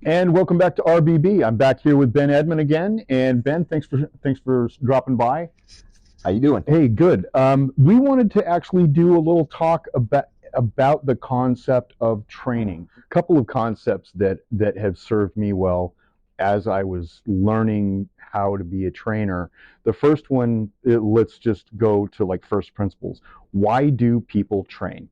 And welcome back to RBB. I'm back here with Ben Edman again. And Ben, thanks for dropping by. How you doing? Hey, good. We wanted to actually do a little talk about the concept of training. A couple of concepts that have served me well as I was learning how to be a trainer. The first one, let's just go to like first principles. Why do people train?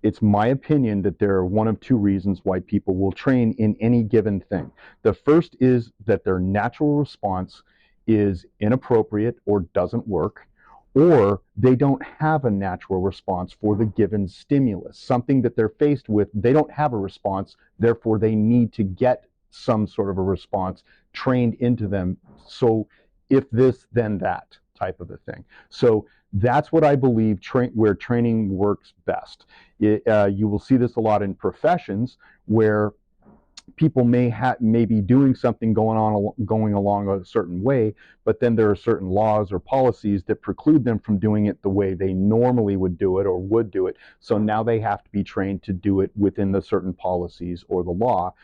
It's my opinion that there are one of two reasons why people will train in any given thing. The first is that their natural response is inappropriate or doesn't work, or they don't have a natural response for the given stimulus. Something that they're faced with, they don't have a response, therefore they need to get some sort of a response trained into them. So if this, then that type of a thing. So that's what I believe where training works best. You will see this a lot in professions where people may be doing something going along a certain way, but then there are certain laws or policies that preclude them from doing it the way they normally would do it or would do it. So now they have to be trained to do it within the certain policies or the law.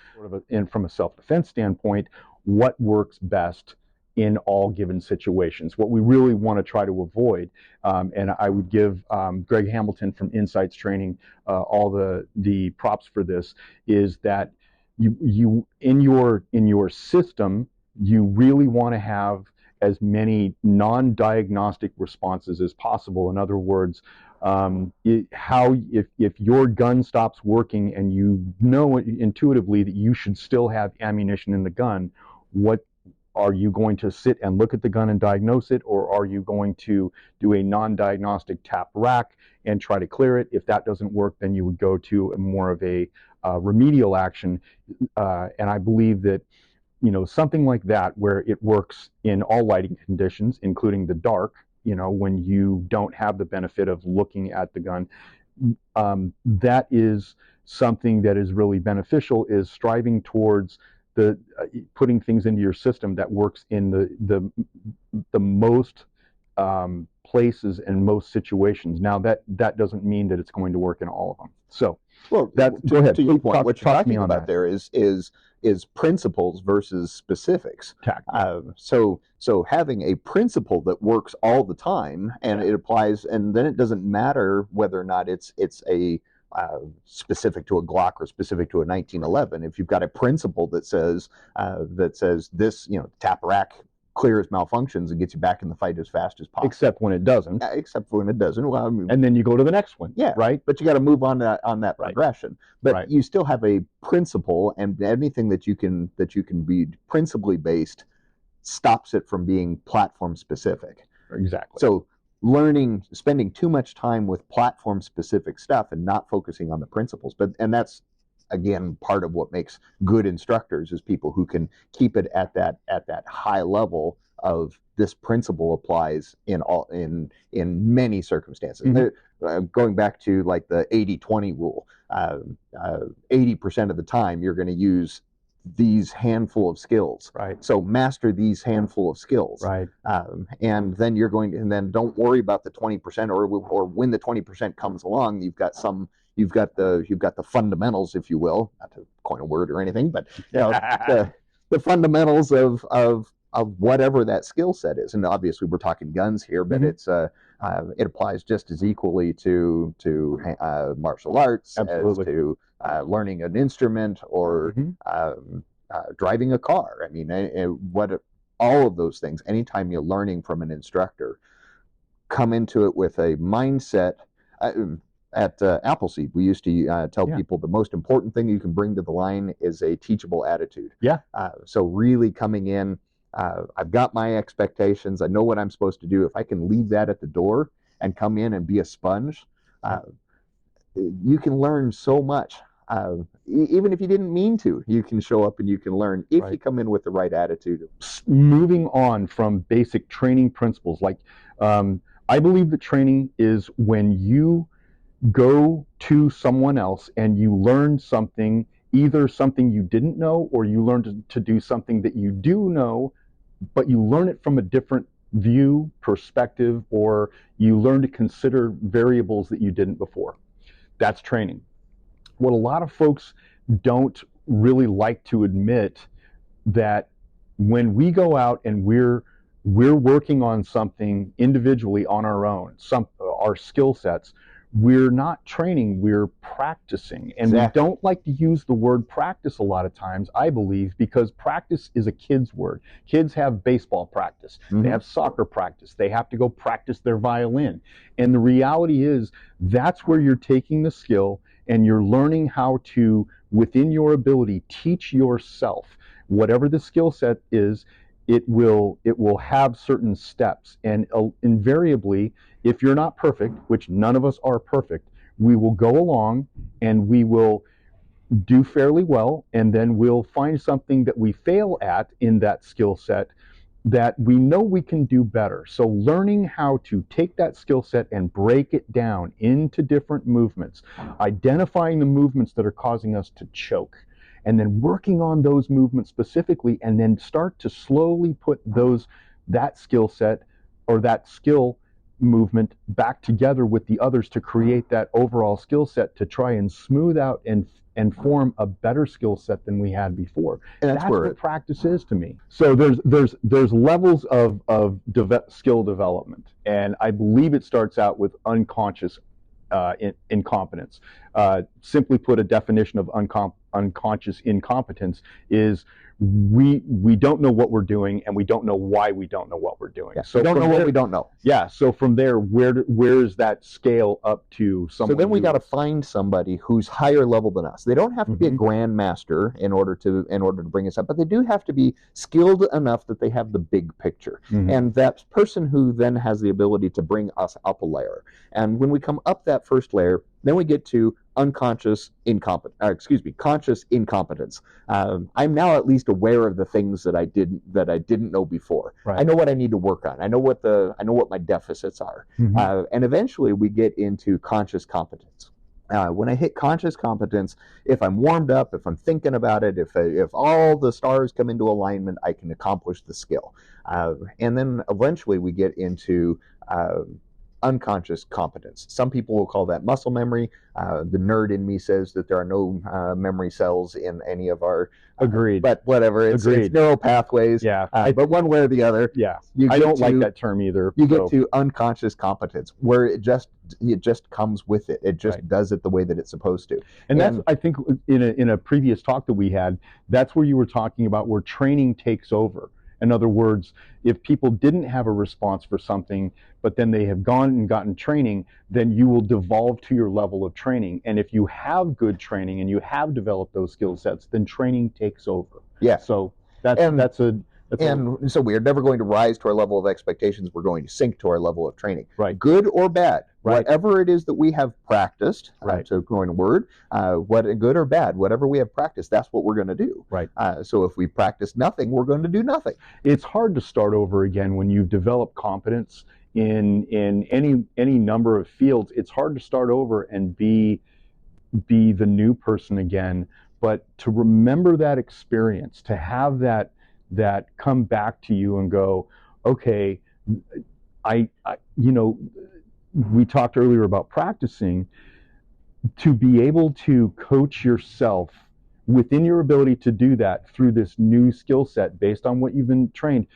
And from a self-defense standpoint, what works best in all given situations, what we really want to try to avoid. And I would give Greg Hamilton from Insights Training all the props for this, is that you in your system, you really want to have as many non-diagnostic responses as possible. In other words, if your gun stops working and you know intuitively that you should still have ammunition in the gun, what are you going to sit and look at the gun and diagnose it, or are you going to do a non-diagnostic tap rack and try to clear it? If that doesn't work, then you would go to more of a remedial action. And I believe that, something like that, where it works in all lighting conditions, including the dark, when you don't have the benefit of looking at the gun, that is something that is really beneficial, is striving towards putting things into your system that works in the most places and most situations. Now that doesn't mean that it's going to work in all of them. So well, go ahead. To your point, what you're talking that. about there is principles versus specifics. So having a principle that works all the time and it applies, and then it doesn't matter whether or not it's a specific to a Glock or specific to a 1911. If you've got a principle that says this, tap rack clears malfunctions and gets you back in the fight as fast as possible. Except when it doesn't. Except when it doesn't. Well, and then you go to the next one. Yeah, right. But you got to move on that progression. But right. You still have a principle, and anything that you can be principally based stops it from being platform specific. Exactly. So spending too much time with platform specific stuff and not focusing on the principles. And that's, again, part of what makes good instructors, is people who can keep it at that high level of this principle applies in many circumstances. Mm-hmm. Going back to like the 80-20 rule, 80% of the time you're going to use these handful of skills. Right. So master these handful of skills. Right. And then and then don't worry about the 20%, or when the 20% comes along, you've got the fundamentals, if you will, not to coin a word or anything, but the fundamentals of whatever that skill set is. And obviously we're talking guns here, but mm-hmm. It applies just as equally to martial arts. Absolutely. As to learning an instrument or mm-hmm. Driving a car. I mean, all of those things, anytime you're learning from an instructor, come into it with a mindset. At Appleseed, we used to tell people the most important thing you can bring to the line is a teachable attitude. Yeah. So really coming in, I've got my expectations. I know what I'm supposed to do. If I can leave that at the door and come in and be a sponge, you can learn so much. Even if you didn't mean to, you can show up and you can learn if you come in with the right attitude. Moving on from basic training principles, like I believe that training is when you go to someone else and you learn something, either something you didn't know, or you learn to do something that you do know, but you learn it from a different view, perspective, or you learn to consider variables that you didn't before. That's training. What a lot of folks don't really like to admit that when we go out and we're working on something individually on our own, our skill sets, we're not training, we're practicing. And Exactly. we don't like to use the word practice a lot of times, I believe, because practice is a kid's word. Kids have baseball practice, they have soccer practice, they have to go practice their violin. And the reality is that's where you're taking the skill and you're learning how to, within your ability, teach yourself whatever the skill set is. It will have certain steps, and invariably, if you're not perfect, which none of us are perfect, we will go along and we will do fairly well, and then we'll find something that we fail at in that skill set that we know we can do better. So learning how to take that skill set and break it down into different movements, identifying the movements that are causing us to choke, and then working on those movements specifically, and then start to slowly put that skill set or that skill movement back together with the others to create that overall skill set to try and smooth out and form a better skill set than we had before. And that's what practice is to me. So there's levels of skill development, and I believe it starts out with unconscious incompetence. Simply put, a definition of unconscious incompetence is we don't know what we're doing, and we don't know why we don't know what we're doing. Yeah, so we don't know what we don't know. Yeah. So from there, where is that scale up to someone? So then we got to find somebody who's higher level than us. They don't have to be a grandmaster in order to bring us up, but they do have to be skilled enough that they have the big picture. And that person who then has the ability to bring us up a layer. And when we come up that first layer, then we get to conscious incompetence. I'm now at least aware of the things that I didn't know before. Right. I know what I need to work on. I know what my deficits are. And eventually we get into conscious competence. When I hit conscious competence, if I'm warmed up, if I'm thinking about it, if all the stars come into alignment, I can accomplish the skill. And then eventually we get into unconscious competence. Some people will call that muscle memory. The nerd in me says that there are no memory cells in any of our agreed, but whatever, it's neural pathways. Yeah, but one way or the other. Yeah, I don't like that term either. You get to unconscious competence, where it just comes with it. It just does it the way that it's supposed to. And that's, I think, in a previous talk that we had, that's where you were talking about where training takes over. In other words, if people didn't have a response for something, but then they have gone and gotten training, then you will devolve to your level of training. And if you have good training and you have developed those skill sets, then training takes over. Yeah. So so we're never going to rise to our level of expectations. We're going to sink to our level of training. Right. Good or bad. Right. Whatever it is that we have practiced, to coin a word, good or bad, whatever we have practiced, that's what we're going to do. Right. So if we practice nothing, we're going to do nothing. It's hard to start over again when you've developed competence in any number of fields. It's hard to start over and be the new person again. But to remember that experience, to have that come back to you and go, okay, we talked earlier about practicing, to be able to coach yourself within your ability to do that through this new skill set based on what you've been trained.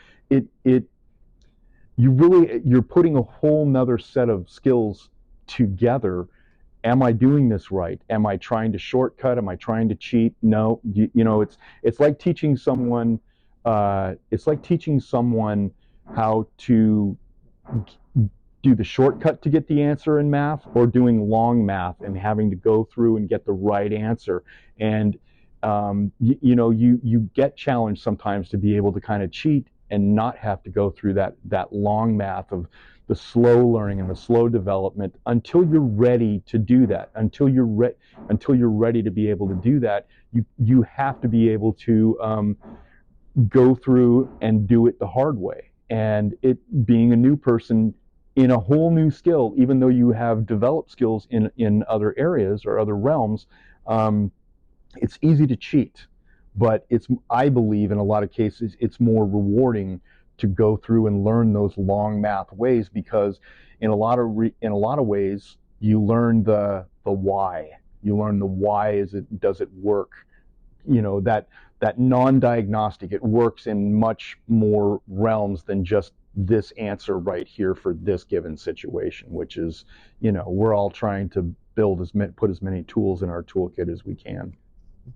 You're putting a whole nother set of skills together. Am I doing this right? Am I trying to shortcut? Am I trying to cheat? No. It's like teaching someone. It's like teaching someone how to do the shortcut to get the answer in math, or doing long math and having to go through and get the right answer. And you get challenged sometimes to be able to kind of cheat and not have to go through that long math of the slow learning and the slow development until you're ready to do that. Until you're ready to be able to do that, you have to be able to go through and do it the hard way. And it being a new person in a whole new skill, even though you have developed skills in other areas or other realms, it's easy to cheat. But I believe in a lot of cases, it's more rewarding to go through and learn those long math ways, because in a lot of ways you learn the why. You learn the why does it work you know, that non-diagnostic, it works in much more realms than just this answer right here for this given situation, which is, you know, we're all trying to put as many tools in our toolkit as we can.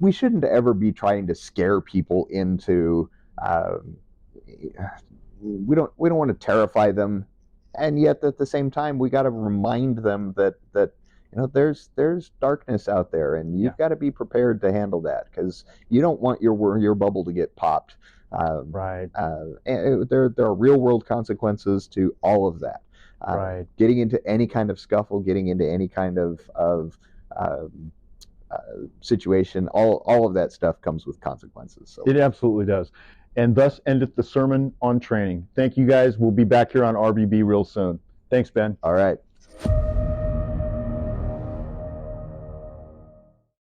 We shouldn't ever be trying to scare people into. We don't want to terrify them, and yet at the same time we got to remind them that you know there's darkness out there, and you've got to be prepared to handle that, because you don't want your bubble to get popped. Right. And there are real world consequences to all of that. Right. Getting into any kind of scuffle, getting into any kind of situation, all of that stuff comes with consequences. So It absolutely does. And thus endeth the sermon on training. Thank you guys. We'll be back here on RBB real soon. Thanks, Ben. all right.